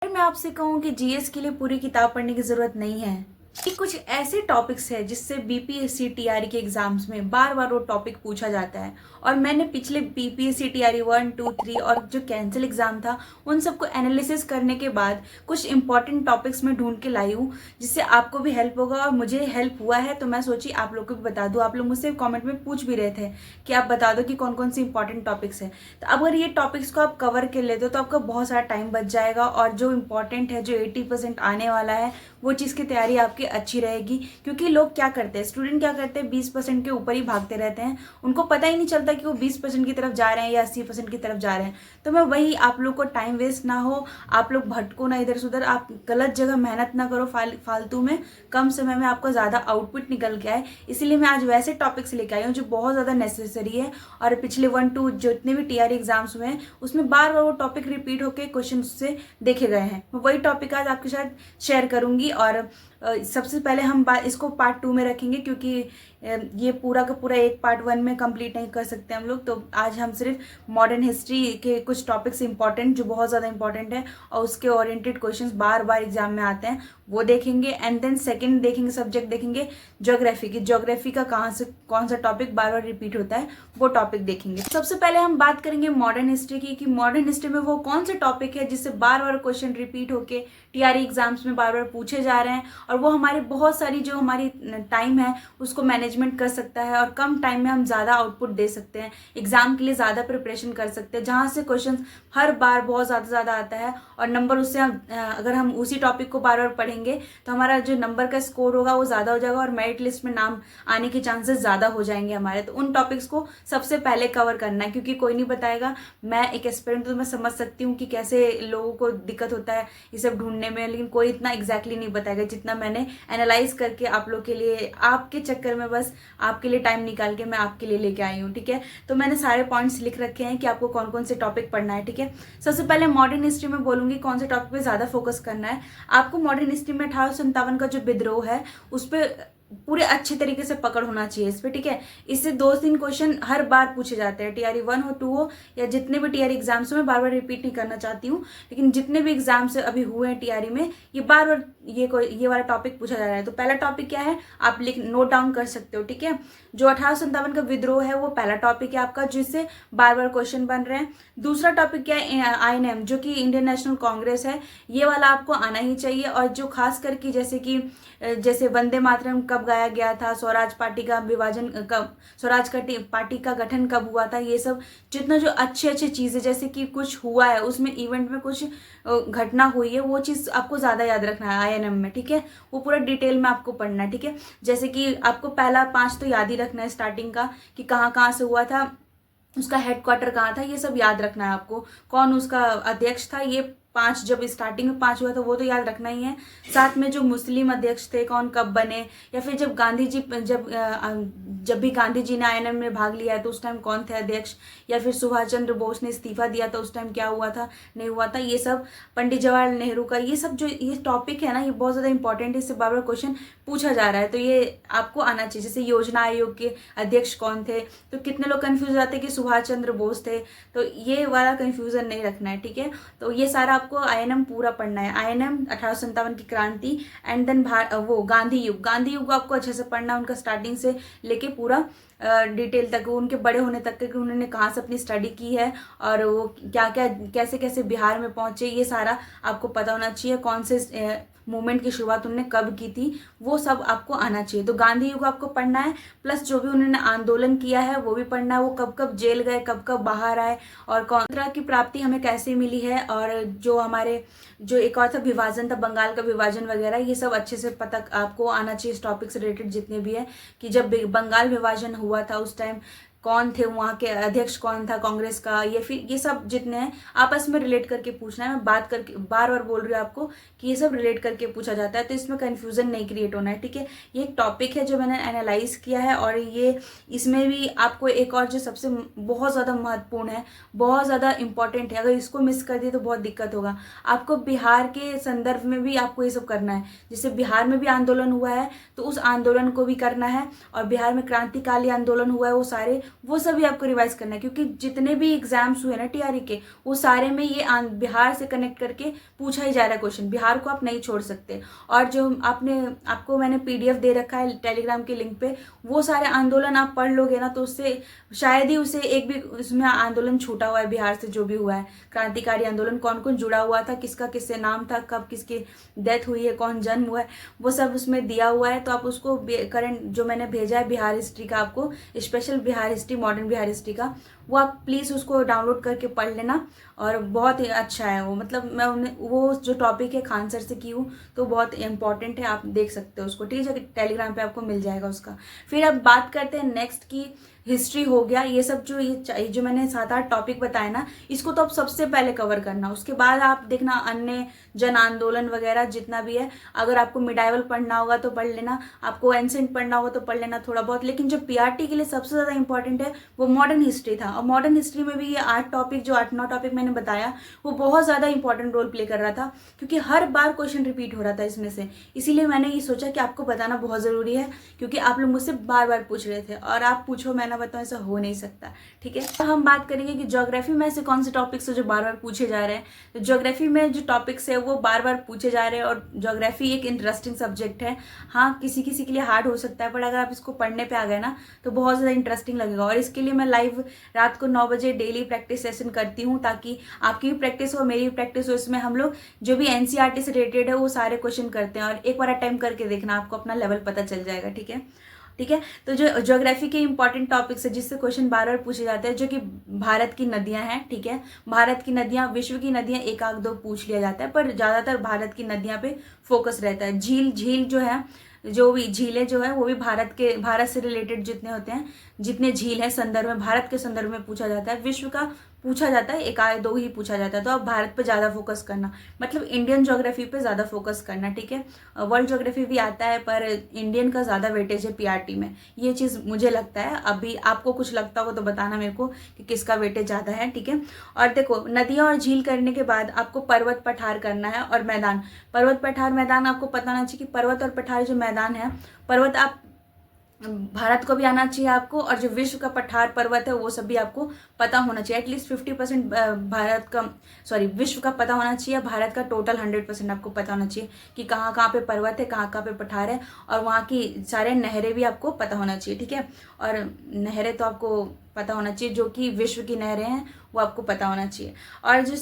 अगर मैं आपसे कहूँ कि जीएस के लिए पूरी किताब पढ़ने की ज़रूरत नहीं है, ये कुछ ऐसे टॉपिक्स है जिससे बीपीएससी टीआरई के एग्जाम्स में बार बार वो टॉपिक पूछा जाता है। और मैंने पिछले बीपीएससी टीआरई 1, 2, 3 और जो कैंसिल एग्जाम था उन सबको एनालिसिस करने के बाद कुछ इंपॉर्टेंट टॉपिक्स में ढूंढ के लाई हूँ, जिससे आपको भी हेल्प होगा और मुझे हेल्प हुआ है। तो मैं सोची आप लोग को भी बता दूँ। आप लोग मुझसे कॉमेंट में पूछ भी रहे थे कि आप बता दो कि कौन कौन सी इंपॉर्टेंट टॉपिक्स है। तो अगर ये टॉपिक्स को आप कवर कर लेते हो तो आपका बहुत सारा टाइम बच जाएगा और जो इंपॉर्टेंट है, जो 80% आने वाला है, वो चीज़ की तैयारी आपकी अच्छी रहेगी। क्योंकि लोग क्या करते हैं, स्टूडेंट क्या करते हैं, 20% के ऊपर ही भागते रहते हैं। उनको पता ही नहीं चलता कि वो 20% की तरफ जा रहे हैं या 80% की तरफ जा रहे हैं। तो मैं वही, आप लोग को टाइम वेस्ट ना हो, आप लोग भटको ना इधर से उधर, आप गलत जगह मेहनत ना करो फालतू में, कम समय में आपका ज़्यादा आउटपुट निकल के आए। इसीलिए मैं आज वैसे टॉपिक्स लेके आई हूँ जो बहुत ज़्यादा नेसेसरी है। और पिछले 1, 2 जितने भी टीआरई एग्जाम्स हुए हैं उसमें बार बार वो टॉपिक रिपीट होकर क्वेश्चन से देखे गए हैं। मैं वही टॉपिक आज आपके साथ शेयर करूंगी। और सबसे पहले हम इसको पार्ट 2 में रखेंगे, क्योंकि ये पूरा का पूरा एक पार्ट 1 में कंप्लीट नहीं कर सकते हम लोग। तो आज हम सिर्फ मॉडर्न हिस्ट्री के कुछ टॉपिक्स इंपॉर्टेंट, जो बहुत ज़्यादा इंपॉर्टेंट है और उसके ओरिएंटेड क्वेश्चंस बार बार एग्जाम में आते हैं, वो देखेंगे। एंड देन सेकंड देखेंगे, सब्जेक्ट देखेंगे ज्योग्राफी की। ज्योग्राफी का कहाँ से कौन सा टॉपिक बार बार रिपीट होता है, वो टॉपिक देखेंगे। सबसे पहले हम बात करेंगे मॉडर्न हिस्ट्री की, कि मॉडर्न हिस्ट्री में वो कौन से टॉपिक है जिससे बार बार क्वेश्चन रिपीट होके टीआरई एग्जाम्स में बार बार पूछे जा रहे हैं, और वो हमारी बहुत सारी जो हमारी टाइम है उसको मैनेजमेंट कर सकता है और कम टाइम में हम ज़्यादा आउटपुट दे सकते हैं, एग्जाम के लिए ज़्यादा प्रिपरेशन कर सकते हैं, जहाँ से क्वेश्चन हर बार बहुत ज़्यादा आता है और नंबर उससे अगर हम उसी टॉपिक को बार बार पढ़ेंगे तो हमारा जो नंबर का स्कोर होगा वो ज़्यादा हो जाएगा और मेरिट लिस्ट में नाम आने के चांसेस ज़्यादा हो जाएंगे हमारे। तो उन टॉपिक्स को सबसे पहले कवर करना है, क्योंकि कोई नहीं बताएगा। मैं एक एस्पिरेंट तो मैं समझ सकती हूँ कि कैसे लोगों को दिक्कत होता है ये सब ढूंढने में, लेकिन कोई इतना एग्जैक्टली नहीं बताएगा जितना मैंने एनालाइज करके आप लोग के लिए, आपके चक्कर में बस आपके लिए टाइम निकाल के मैं आपके लिए लेके आई हूँ। ठीक है, तो मैंने सारे पॉइंट्स लिख रखे हैं कि आपको कौन कौन से टॉपिक पढ़ना है। ठीक है, सबसे पहले मॉडर्न हिस्ट्री में बोलूंगी कौन से टॉपिक पे ज़्यादा फोकस करना है। आपको मॉडर्न हिस्ट्री में 1857 का जो विद्रोह है उस पर पूरे अच्छे तरीके से पकड़ होना चाहिए इस पे। ठीक है, इससे 2-3 क्वेश्चन हर बार पूछे जाते हैं, टीआरई 1 हो 2 हो या जितने भी टीआरई एग्जाम्स हो। मैं बार बार रिपीट नहीं करना चाहती हूँ, लेकिन जितने भी एग्जाम्स अभी हुए हैं टीआरई में, ये बार बार ये वाला टॉपिक पूछा जा रहा है। तो पहला टॉपिक क्या है, आप नोट डाउन कर सकते हो। ठीक है, जो 1857 का विद्रोह है वो पहला टॉपिक है आपका, जिससे बार बार क्वेश्चन बन रहे हैं। दूसरा टॉपिक क्या है, आईएनएम, जो कि इंडियन नेशनल कांग्रेस है, ये वाला आपको आना ही चाहिए। और जो खास करके जैसे वंदे मातरम कब गाया गया था, स्वराज पार्टी का विभाजन कब, स्वराज का पार्टी का गठन कब हुआ था, ये सब जितना जो अच्छे चीज़ें, जैसे कि कुछ हुआ है उसमें इवेंट में कुछ घटना हुई है, वो चीज़ आपको ज़्यादा याद रखना है आईएनएम में। ठीक है, वो पूरा डिटेल में आपको पढ़ना है। ठीक है, जैसे कि आपको पहला 5 तो याद ही रखना है स्टार्टिंग का, कि कहाँ कहाँ से हुआ था, उसका हेडक्वार्टर कहाँ था, ये सब याद रखना है आपको। कौन उसका अध्यक्ष था, ये 5, जब स्टार्टिंग में 5 हुआ था वो तो याद रखना ही है। साथ में जो मुस्लिम अध्यक्ष थे कौन कब बने, या फिर जब गांधी जी जब भी गांधी जी ने आईएनएम में भाग लिया है तो उस टाइम कौन थे अध्यक्ष, या फिर सुभाष चंद्र बोस ने इस्तीफा दिया था उस टाइम क्या हुआ था, नहीं हुआ था, ये सब। पंडित जवाहरलाल नेहरू का ये सब जो ये टॉपिक है ना, ये बहुत ज़्यादा इंपॉर्टेंट है, इससे बार बार क्वेश्चन पूछा जा रहा है, तो ये आपको आना चाहिए। जैसे योजना आयोग के अध्यक्ष कौन थे, तो कितने लोग कन्फ्यूज रहते हैं कि सुभाष चंद्र बोस थे, तो ये वाला कन्फ्यूजन नहीं रखना है। ठीक है, तो ये सारा आपको आईएनएम पूरा पढ़ना है। आईएनएम, 1857 की क्रांति, एंड देन वो गांधी युग आपको अच्छे से पढ़ना है, उनका स्टार्टिंग से लेके पूरा डिटेल तक, उनके बड़े होने तक कि उन्होंने कहाँ से अपनी स्टडी की है और वो क्या क्या कैसे कैसे बिहार में पहुंचे, ये सारा आपको पता होना चाहिए। कौन से मूवमेंट की शुरुआत उन्होंने कब की थी, वो सब आपको आना चाहिए। तो गांधी युग आपको पढ़ना है, प्लस जो भी उन्होंने आंदोलन किया है वो भी पढ़ना है, वो कब कब जेल गए, कब कब बाहर आए, और कौन तरह की प्राप्ति हमें कैसे मिली है, और जो एक और था विभाजन था, बंगाल का विभाजन वगैरह, ये सब अच्छे से पता आपको आना चाहिए इस टॉपिक से रिलेटेड जितने भी है, कि जब बंगाल विभाजन हुआ था उस टाइम कौन थे, वहाँ के अध्यक्ष कौन था कांग्रेस का, ये फिर ये सब जितने हैं आपस में रिलेट करके पूछना है। मैं बात करके बार बार बोल रही हूँ आपको कि ये सब रिलेट करके पूछा जाता है, तो इसमें कंफ्यूजन नहीं क्रिएट होना है। ठीक है, ये एक टॉपिक है जो मैंने एनालाइज किया है, और ये इसमें भी आपको एक और जो सबसे बहुत ज़्यादा महत्वपूर्ण है, बहुत ज़्यादा इंपॉर्टेंट है, अगर इसको मिस कर दिए तो बहुत दिक्कत होगा आपको। बिहार के संदर्भ में भी आपको ये सब करना है, जैसे बिहार में भी आंदोलन हुआ है तो उस आंदोलन को भी करना है, और बिहार में क्रांतिकाली आंदोलन हुआ है वो सारे, वो सभी आपको रिवाइज करना है, क्योंकि जितने भी एग्जाम्स हुए ना टीआरई के, वो सारे में ये बिहार से कनेक्ट करके पूछा ही जा रहा है क्वेश्चन। बिहार को आप नहीं छोड़ सकते। और जो आपको मैंने पीडीएफ दे रखा है टेलीग्राम के लिंक पे, वो सारे आंदोलन आप पढ़ लोगे ना, तो उससे शायद ही उसे एक भी उसमें आंदोलन छूटा हुआ है बिहार से जो भी हुआ है, क्रांतिकारी आंदोलन कौन कौन जुड़ा हुआ था, किसका किससे नाम था, कब किसकी डेथ हुई है, कौन जन्म हुआ है, वो सब उसमें दिया हुआ है। तो आप उसको करंट जो मैंने भेजा है बिहार हिस्ट्री का, आपको special Bihar history, modern Bihar history का, वो आप प्लीज़ उसको डाउनलोड करके पढ़ लेना। और बहुत ही अच्छा है वो, मतलब मैं उन्हें वो जो टॉपिक है खान सर से की हूँ, तो बहुत इंपॉर्टेंट है, आप देख सकते हो उसको, ठीक है। टेलीग्राम पे आपको मिल जाएगा उसका। फिर अब बात करते हैं नेक्स्ट की, हिस्ट्री हो गया, ये सब जो मैंने 7-8 टॉपिक बताए ना, इसको तो आप सबसे पहले कवर करना। उसके बाद आप देखना अन्य जन आंदोलन वगैरह जितना भी है। अगर आपको मिडाइवल पढ़ना होगा तो पढ़ लेना, आपको एंसेंट पढ़ना होगा तो पढ़ लेना थोड़ा बहुत। लेकिन जो पीआरटी के लिए सबसे ज़्यादा इंपॉर्टेंट है वो मॉडर्न हिस्ट्री था। और मॉडर्न हिस्ट्री में भी ये 8 टॉपिक, जो 8-9 टॉपिक मैंने बताया, वो बहुत ज़्यादा इंपॉर्टेंट रोल प्ले कर रहा था, क्योंकि हर बार क्वेश्चन रिपीट हो रहा था इसमें से। इसीलिए मैंने ये सोचा कि आपको बताना बहुत ज़रूरी है, क्योंकि आप लोग मुझसे बार बार पूछ रहे थे, और आप पूछो मैं ना बताऊँ, ऐसा हो नहीं सकता, ठीक है। तो हम बात करेंगे कि ज्योग्राफी में ऐसे कौन से टॉपिक्स है जो बार बार पूछे जा रहे हैं। तो ज्योग्राफी में जो टॉपिक्स है वो बार बार पूछे जा रहे हैं, और ज्योग्राफी एक इंटरेस्टिंग सब्जेक्ट है। हाँ, किसी किसी के लिए हार्ड हो सकता है, पर अगर आप इसको पढ़ने पे आ गए ना, तो बहुत ज़्यादा इंटरेस्टिंग लगेगा। और इसके लिए मैं लाइव रात को 9 बजे डेली प्रैक्टिस सेशन करती हूँ, ताकि आपकी भी प्रैक्टिस हो, मेरी भी प्रैक्टिस हो। इसमें हम लोग जो भी एनसीईआरटी से रिलेटेड है वो सारे क्वेश्चन करते हैं, और एक बार अटेम्प्ट करके देखना, आपको अपना लेवल पता चल जाएगा, ठीक है। ठीक है, तो जो ज्योग्राफी के इंपॉर्टेंट टॉपिक्स है जिससे क्वेश्चन बार बार पूछे जाते हैं, जो कि भारत की नदियां हैं, ठीक है। भारत की नदियां, विश्व की नदियां एक आध दो पूछ लिया जाता है, पर ज़्यादातर भारत की नदियां पे फोकस रहता है। झील जो है, जो भी झीलें जो है वो भी भारत से रिलेटेड जितने होते हैं, जितने झील है संदर्भ में, भारत के संदर्भ में पूछा जाता है। विश्व का पूछा जाता है, एक आध दो ही पूछा जाता है। तो आप भारत पे ज़्यादा फोकस करना, मतलब इंडियन ज्योग्राफी पे ज़्यादा फोकस करना, ठीक है। वर्ल्ड ज्योग्राफी भी आता है, पर इंडियन का ज़्यादा वेटेज है पीआरटी में, ये चीज़ मुझे लगता है। अभी आपको कुछ लगता हो तो बताना मेरे को कि किसका वेटेज ज़्यादा है, ठीक है। और देखो, नदियाँ और झील करने के बाद आपको पर्वत पठार करना है, और मैदान। पर्वत पठार मैदान आपको पता होना चाहिए कि पर्वत और पठार जो मैदान है, पर्वत आप भारत को भी आना चाहिए आपको, और जो विश्व का पठार पर्वत है वो सब भी आपको पता होना चाहिए। एटलीस्ट 50% विश्व का पता होना चाहिए। भारत का टोटल 100% आपको पता होना चाहिए कि कहाँ कहाँ पे पर्वत है, कहाँ कहाँ पे पठार है, और वहाँ की सारे नहरें भी आपको पता होना चाहिए, ठीक है। और नहरें तो आपको पता होना चाहिए, जो कि विश्व की नहरें हैं वो आपको पता होना चाहिए। और जो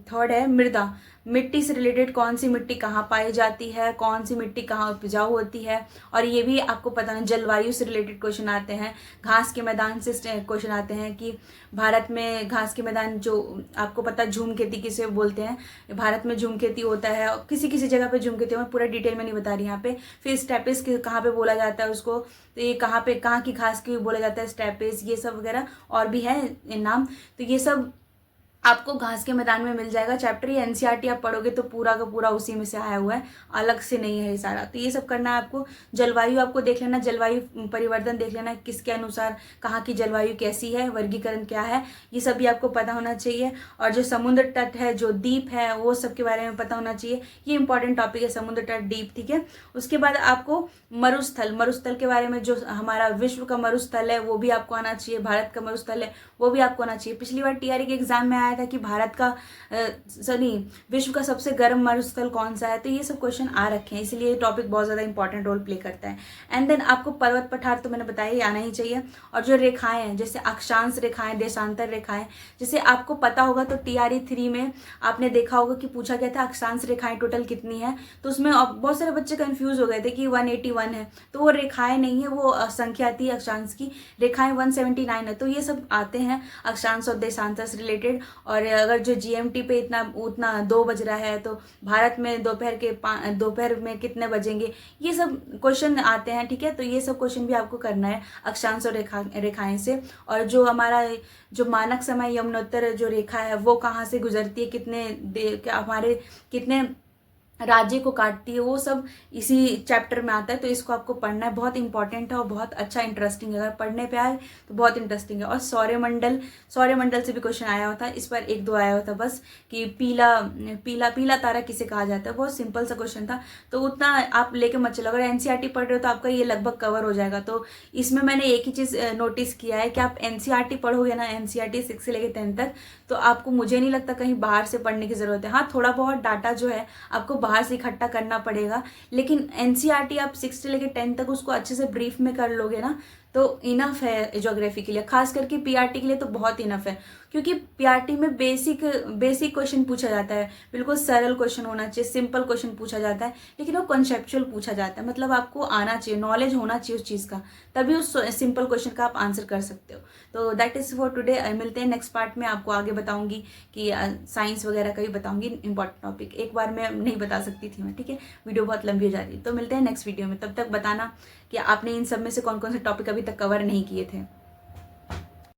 थर्ड है मृदा, मिट्टी से रिलेटेड कौन सी मिट्टी कहाँ पाई जाती है, कौन सी मिट्टी कहाँ उपजाऊ होती है, और ये भी आपको पता है। जलवायु से रिलेटेड क्वेश्चन आते हैं, घास के मैदान से क्वेश्चन आते हैं कि भारत में घास के मैदान, जो आपको पता है झूम खेती किसे बोलते हैं, भारत में झूम खेती होता है, और किसी किसी जगह पे झूम खेती, मैं पूरा डिटेल में नहीं बता रही यहाँ पे। फिर स्टेपिस कहाँ पे बोला जाता है उसको, तो ये कहाँ की घास की बोला जाता है, स्टेपिस, ये सब वगैरह और भी है नाम। तो ये सब आपको घास के मैदान में मिल जाएगा चैप्टर। ये एनसीईआरटी आप पढ़ोगे तो पूरा का पूरा उसी में से आया हुआ है, अलग से नहीं है ये सारा। तो ये सब करना है आपको। जलवायु आपको देख लेना, जलवायु परिवर्तन देख लेना, किसके अनुसार कहाँ की जलवायु कैसी है, वर्गीकरण क्या है, ये सब भी आपको पता होना चाहिए। और जो समुद्र तट है, जो द्वीप है, वो सब के बारे में पता होना चाहिए। ये इंपॉर्टेंट टॉपिक है, समुद्र तट, द्वीप, ठीक है। उसके बाद आपको मरुस्थल के बारे में, जो हमारा विश्व का मरुस्थल है वो भी आपको आना चाहिए, भारत का मरुस्थल है वो भी आपको आना चाहिए। पिछली बार टीआरई के एग्जाम में आया था कि भारत का विश्व का सबसे गर्म मरुस्थल कौन सा है, तो ये सब क्वेश्चन आ रखे हैं, इसलिए ये टॉपिक बहुत ज़्यादा इंपॉर्टेंट रोल प्ले करता है। एंड देन आपको पर्वत पठार तो मैंने बताया, ये आना ही चाहिए। और जो रेखाएं हैं, जैसे अक्षांश रेखाएं, देशांतर रेखाएं, जैसे आपको पता होगा तो टीआरई 3 में आपने देखा होगा कि पूछा गया था अक्षांश रेखाएं टोटल कितनी है, तो उसमें बहुत सारे बच्चे कंफ्यूज हो गए थे कि 181 है, तो वो रेखाएं नहीं है, वो संख्या थी अक्षांश की, रेखाएं 179 है। तो ये सब आते हैं अक्षांश और देशांतर से रिलेटेड। और अगर जो जीएमटी पे उतना 2 बज रहा है, तो भारत में दोपहर में कितने बजेंगे, ये सब क्वेश्चन आते हैं, ठीक है। तो ये सब क्वेश्चन भी आपको करना है अक्षांश और रेखाएं से। और जो हमारा जो मानक समय यमुनोत्तर जो रेखा है वो कहाँ से गुजरती है, हमारे कितने राज्य को काटती है, वो सब इसी चैप्टर में आता है। तो इसको आपको पढ़ना है, बहुत इंपॉर्टेंट है और बहुत अच्छा इंटरेस्टिंग है। अगर पढ़ने पे आए तो बहुत इंटरेस्टिंग है। और सौरमंडल से भी क्वेश्चन आया होता है, इस पर एक दो आया होता बस, कि पीला पीला पीला तारा किसे कहा जाता है। बहुत सिंपल सा क्वेश्चन था, तो उतना आप लेके मत चलो। अगर एनसीईआरटी पढ़ रहे हो तो आपका ये लगभग कवर हो जाएगा। तो इसमें मैंने एक ही चीज़ नोटिस किया है कि आप एनसीईआरटी पढ़ोगे ना, एनसीईआरटी 6 से लेकर 10 तक, तो आपको मुझे नहीं लगता कहीं बाहर से पढ़ने की ज़रूरत है। हाँ, थोड़ा बहुत डाटा जो है आपको बाहर से इकट्ठा करना पड़ेगा, लेकिन एनसीईआरटी आप 6 से लेकर 10 तक उसको अच्छे से ब्रीफ में कर लोगे ना, तो इनफ है ज्योग्राफी के लिए। खास करके पीआरटी के लिए तो बहुत इनफ है, क्योंकि पीआरटी में बेसिक क्वेश्चन पूछा जाता है। बिल्कुल सरल क्वेश्चन होना चाहिए, सिंपल क्वेश्चन पूछा जाता है, लेकिन वो कॉन्सेप्चुअल पूछा जाता है। मतलब आपको आना चाहिए, नॉलेज होना चाहिए उस चीज़ का, तभी उस सिंपल क्वेश्चन का आप आंसर कर सकते हो। तो दैट इज़ फॉर टुडे। मिलते हैं नेक्स्ट पार्ट में, आपको आगे बताऊंगी कि साइंस वगैरह का भी बताऊंगी इंपॉर्टेंट टॉपिक। एक बार में नहीं बता सकती थी मैं, ठीक है, वीडियो बहुत लंबी हो जाती है। तो मिलते हैं नेक्स्ट वीडियो में, तब तक बताना कि आपने इन सब में से कौन कौन से टॉपिक अभी तक कवर नहीं किए थे।